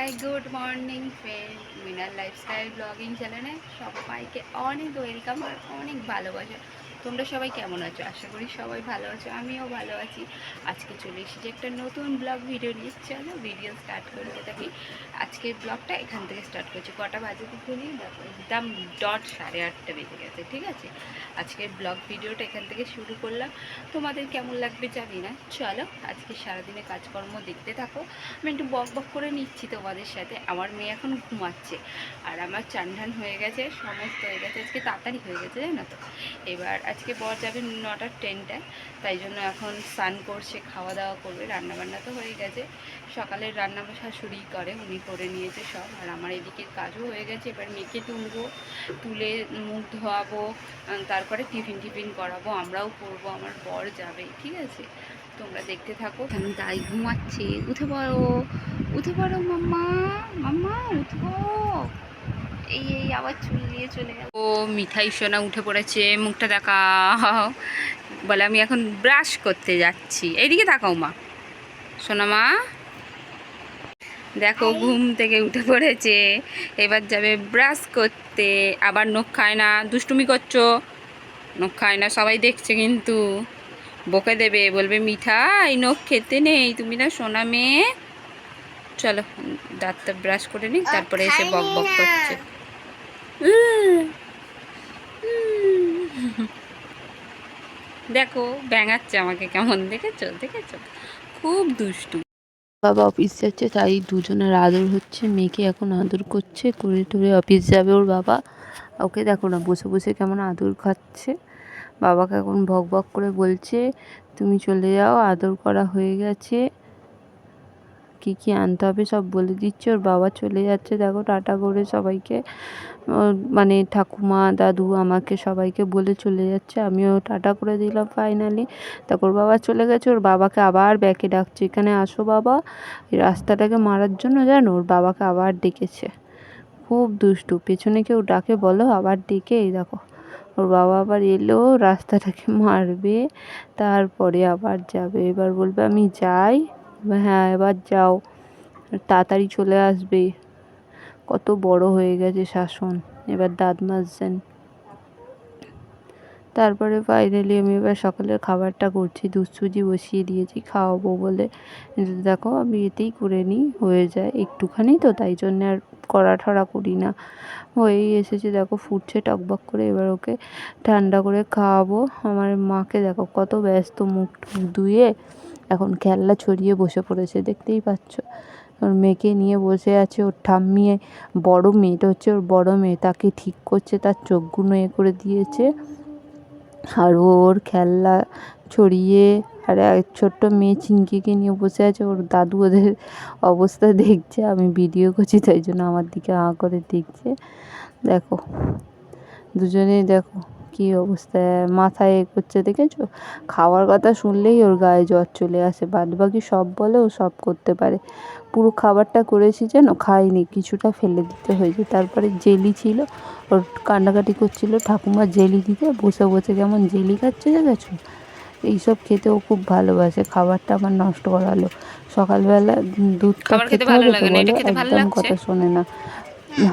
Hi good morning friend, মিনার lifestyle blogging চ্যানেলে সবাইকে অনেক ওয়েলকাম আর অনেক ভালোবাসা। তোমরা সবাই কেমন আছো? আশা করি সবাই ভালো আছো, আমিও ভালো আছি। আজকে চলে এসেছি একটা নতুন ব্লগ ভিডিও নিয়ে। চলো ভিডিও স্টার্ট করতে থাকি। আজকের ব্লগটা এখান থেকে স্টার্ট করছি। কটা বাজে দেখুনি, দেখো একদম ডট 8:30 বেজে গেছে। ঠিক আছে, আজকের ব্লগ ভিডিওটা এখান থেকে শুরু করলাম। তোমাদের কেমন লাগবে জানি না। চলো আজকে সারাদিনে কাজকর্ম দেখতে থাকো। আমি একটু বক বক করে নিচ্ছি তোমাদের সাথে। আমার মেয়ে এখন ঘুমাচ্ছে আর আমার চান ঢান হয়ে গেছে, সমস্ত হয়ে গেছে। আজকে তাড়াতাড়ি হয়ে গেছে জানো তো। এবার আজকে বর যাবে 9টা 10টায়, তাই জন্য এখন স্নান করছে, খাওয়া দাওয়া করবে। রান্নাবান্না তো হয়ে গেছে, সকালের রান্না শাশুড়ি করে, উনি করে নিয়েছে সব। আর আমার এদিকে কাজও হয়ে গেছে। এবার মেয়েকে তুলবো, তুলে মুখ ধোয়াবো, তারপরে টিফিন করাবো, আমরাও করবো, আমার বর যাবে। ঠিক আছে, তোমরা দেখতে থাকো। আমি তাই ঘুমাচ্ছি। উঠে পড়ো, উঠে পড়ো মাম্মা, মাম্মা উঠো। এই এই আবার চুল দিয়ে চলে গেল। ও মিঠাই সোনা উঠে পড়েছে, মুখটা দেখাও। বলে আমি এখন ব্রাশ করতে যাচ্ছি। এইদিকে তাকাও মা, সোনা মা। দেখো ঘুম থেকে উঠে পড়েছে, এবার যাবে ব্রাশ করতে। আবার নখ খায় না, দুষ্টুমি করছো, নখ খায় না, সবাই দেখছে কিন্তু। বকে দেবে, বলবে মিঠাই নখ খেতে নেই, তুমি না সোনা মেয়ে। চলো দাঁতটা ব্রাশ করে নিই, তারপরে এসে বক বক করছে। দেখো ব্যাঙাচ্ছে আমাকে কেমন, দেখেছো দেখেছো, খুব দুষ্টু। বাবা অফিস যাচ্ছে, তাই দুজনের আদর হচ্ছে। মেয়েকে এখন আদর করছে, করে টরে অফিস যাবে ওর বাবা। ওকে দেখো না বসে বসে কেমন আদর খাচ্ছে। বাবাকে এখন বক বক করে বলছে তুমি চলে যাও, আদর করা হয়ে গেছে, কী কী আনতে হবে সব বলে দিচ্ছে। ওর বাবা চলে যাচ্ছে, দেখো টাটা করে সবাইকে, মানে ঠাকুমা দাদু আমাকে সবাইকে বলে চলে যাচ্ছে। আমিও টাটা করে দিলাম ফাইনালি। তারপর বাবা চলে গেছে, ওর বাবাকে আবার ব্যাকে ডাকছে, এখানে আসো বাবা। এই রাস্তাটাকে মারার জন্য জানো, ওর বাবাকে আবার ডেকেছে। খুব দুষ্টু, পেছনে কেউ ডাকে বলো, আবার ডেকে এই দেখো ওর বাবা আবার এলো, রাস্তাটাকে মারবে, তারপরে আবার যাবে। এবার বলবে আমি যাই। হ্যাঁ এবার যাও, তাড়াতাড়ি চলে আসবে। কত বড় হয়ে গেছে শাসন, এবার দাঁত মাজছেন। তারপরে ফাইনালি আমি এবার সকালের খাবারটা করছি, দুধ সুজি বসিয়ে দিয়েছি খাওয়াবো বলে। দেখো আমি এতেই করে নিই, হয়ে যায় একটুখানি তো, তাই জন্য আর কড়া ঠড়া করি না। হয়েই এসেছে, দেখো ফুটছে টকবক করে। এবার ওকে ঠান্ডা করে খাওয়াবো। আমার মাকে দেখো কত ব্যস্ত, মুখ টুক ধুয়ে এখন খেলনা ছড়িয়ে বসে পড়েছে, দেখতেই পাচ্ছ। ওর মেয়েকে নিয়ে বসে আছে, ওর ঠাম্মি বড় মেয়েটা হচ্ছে ওর বড় মেয়ে, তাকে ঠিক করছে, তার চোখগুলো এ করে দিয়েছে। আর ওর খেলনা ছড়িয়ে, আর এক ছোট্ট মেয়ে চিঙ্কিকে নিয়ে বসে আছে। ওর দাদু ওদের অবস্থা দেখছে, আমি ভিডিও করছি তাই জন্য আমার দিকে করে দেখছে। দেখো দুজনেই দেখো কী অবস্থা, মাথায় করছে দেখেছো। খাওয়ার কথা শুনলেই ওর গায়ে জ্বর চলে আসে, বাদবাকি সব বলে ও সব করতে পারে। পুরো খাবারটা করেছি যেন খাইনি, কিছুটা ফেলে দিতে হয়েছে। তারপরে জেলি ছিল, ওর কান্নাকাটি করছিল ঠাকুমা জেলি দিতে, বসে বসে কেমন জেলি খাচ্ছে দেখেছো। এইসব খেতে ও খুব ভালোবাসে, খাবারটা আমার নষ্ট করালো। সকালবেলা দুধটা খেতে হবে তো বলো, একদম কথা শোনে না।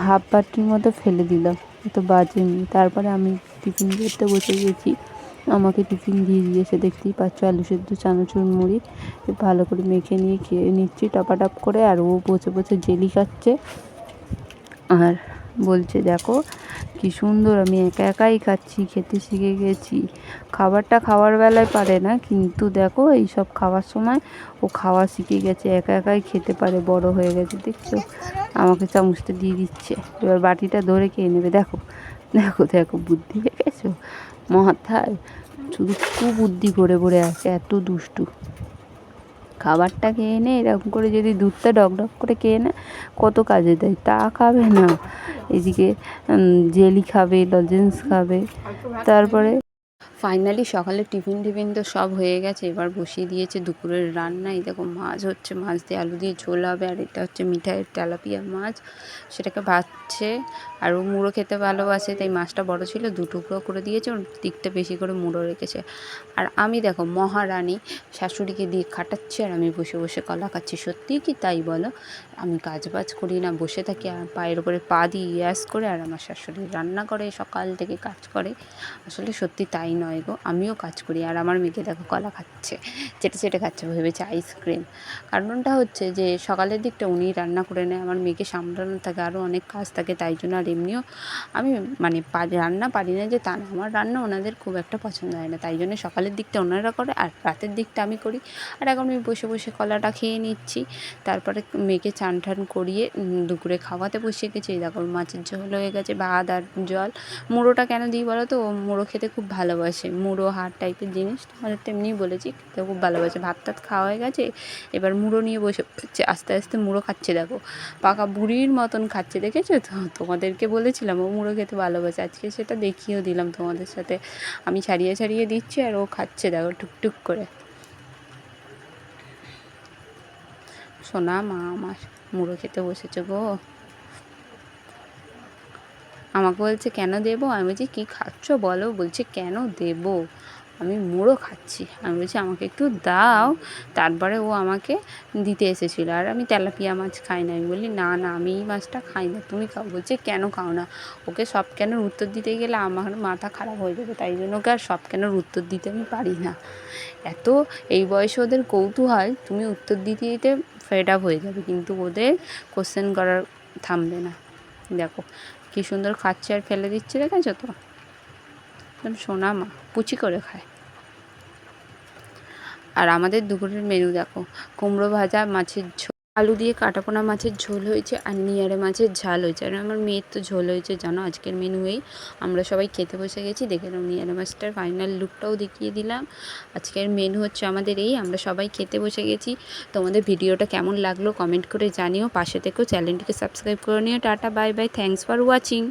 হাফ বাটির মতো ফেলে দিলাম, এত বাজে মেয়ে। তারপরে আমি টিফিন করতে বসে গেছি, আমাকে টিফিন দিয়ে দিয়েছে, দেখতেই পাচ্ছ আলু সেদ্ধ চানাচুর মুড়ি ভালো করে মেখে নিয়ে খেয়ে নিচ্ছি টপাটপ করে। আর ও বসে বসে জেলি খাচ্ছে আর বলছে দেখো কি সুন্দর আমি একা একাই খাচ্ছি, খেতে শিখে গেছি। খাবারটা খাওয়ার বেলায় পারে না, কিন্তু দেখো এই সব খাওয়ার সময় ও খাওয়া শিখে গেছে, একা একাই খেতে পারে, বড় হয়ে গেছে দেখছো। আমাকে চামচটা দিয়ে দিচ্ছে, এবার বাটিটা ধরে খেয়ে নেবে। দেখো দেখো দেখো বুদ্ধি দেখেছো মাথায়, শুধু কুবুদ্ধি করে পড়ে আছে, এত দুষ্টু। খাবারটা খেয়ে নে, এরকম করে যদি দুধটা ডক করে খেয়ে নেয় কত কাজে দেয়, তা খাবে না। এদিকে জেলি খাবে, লজেন্স খাবে। তারপরে ফাইনালি সকালে টিফিন তো সব হয়ে গেছে, এবার বসিয়ে দিয়েছে দুপুরের রান্না। এই দেখো মাছ হচ্ছে, মাছ দিয়ে আলু দিয়ে ঝোল হবে, আর এটা হচ্ছে মিঠাইয়ের তেলাপিয়া মাছ, সেটাকে ভাজছে। আর ও মুড়ো খেতে ভালোবাসে, তাই মাছটা বড় ছিল, 2 টুকরো করে দিয়েছে, ওর দিকটা বেশি করে মুড়ো রেখেছে। আর আমি দেখো মহারানী শাশুড়িকে দিয়ে খাটাচ্ছি, আর আমি বসে বসে কলা খাচ্ছি। সত্যিই কি তাই বলো? আমি কাজবাজ করি না, বসে থাকি আর পায়ের উপরে পা দিয়ে ইয়াস করে, আর আমার শাশুড়ি রান্না করে, সকাল থেকে কাজ করে। আসলে সত্যি তাই নয় গো, আমিও কাজ করি। আর আমার মেয়েকে দেখো কলা খাচ্ছে, চেটে চেটে খাচ্ছে, ভেবেছে আইসক্রিম। কারণটা হচ্ছে যে সকালের দিকটা উনি রান্না করে নেয়, আমার মেয়েকে সামলানো থাকে, আরও অনেক কাজ থাকে, তাই জন্য। আর এমনিও আমি মানে রান্না পারি না যে তা না, আমার রান্না ওনাদের খুব একটা পছন্দ হয় না, তাই জন্য সকালের দিকটা ওনারা করে আর রাতের দিকটা আমি করি। আর এখন আমি বসে বসে কলাটা খেয়ে নিচ্ছি। তারপরে মেয়েকে চান টান করিয়ে দুপুরে খাওয়াতে বসে গেছি। এই দেখো মাছের ঝোল হয়ে গেছে, ভাত আর জল। মুড়োটা কেন দিই বলো তো? ও মুড়ো খেতে খুব ভালোবাসে, মুড়ো হাড় টাইপের জিনিস, তোমাদের তো এমনিই বলেছি, খেতে খুব ভালোবাসে। ভাত টাত খাওয়া হয়ে গেছে, এবার মুড়ো নিয়ে বসে পড়ছে, আস্তে আস্তে মুড়ো খাচ্ছে। দেখো পাকা বুড়ির মতন খাচ্ছে, দেখেছো তো? তোমাদেরকে বলেছিলাম ও মুড়ো খেতে ভালোবাসে, আজকে সেটা দেখিয়েও দিলাম তোমাদের সাথে। আমি ছাড়িয়ে ছাড়িয়ে দিচ্ছি আর ও খাচ্ছে, দেখো টুকটুক করে। সোনা মা আমার মুড়ো খেতে বসেছে গো। আমাকে বলছে কেন দেবো? আমি বলছি কী খাচ্ছ বলো? বলছে কেন দেবো? আমি মুড়ো খাচ্ছি। আমি বলছি আমাকে একটু দাও। তারপরে ও আমাকে দিতে এসেছিলো। আর আমি তেলাপিয়া মাছ খাই না। আমি বলি না না, আমি এই মাছটা খাই না, তুমি খাও। বলছে কেন খাও না? ওকে সব কেন উত্তর দিতে গেলে আমার মাথা খারাপ হয়ে যাবে, তাই জন্য ওকে আর সব কেন উত্তর দিতে আমি পারি না। এত এই বয়সে ওদের কৌতূহল, তুমি উত্তর দিতে দিতে ফেড আপ হয়ে যাবে, কিন্তু ওদের কোশ্চেন করার থামবে না। দেখো কী সুন্দর খাচ্ছে আর ফেলে দিচ্ছে, দেখেছো তো? একদম সোনা মা, পুচি করে খায়। আর আমাদের দুপুরের মেনু দেখো, কুমড়ো ভাজা, মাছের ঝোল, আলু দিয়ে কাটাপোনা মাছের ঝোল হয়েছে, আর নিয়ারে মাছের ঝাল হয়েছে। আর আমার মেয়ের তো ঝোল হয়েছে, জানো আজকের মেনু এই। আমরা সবাই খেতে বসে গেছি, দেখে নাও নিয়ারে মাছটার ফাইনাল লুকটাও দেখিয়ে দিলাম। আজকের মেনু হচ্ছে আমাদের এই, আমরা সবাই খেতে বসে গেছি। তোমাদের ভিডিওটা কেমন লাগলো কমেন্ট করে জানিও, পাশে থেকেও চ্যানেলটিকে সাবস্ক্রাইব করে নিও। Tata bye bye, thanks for watching.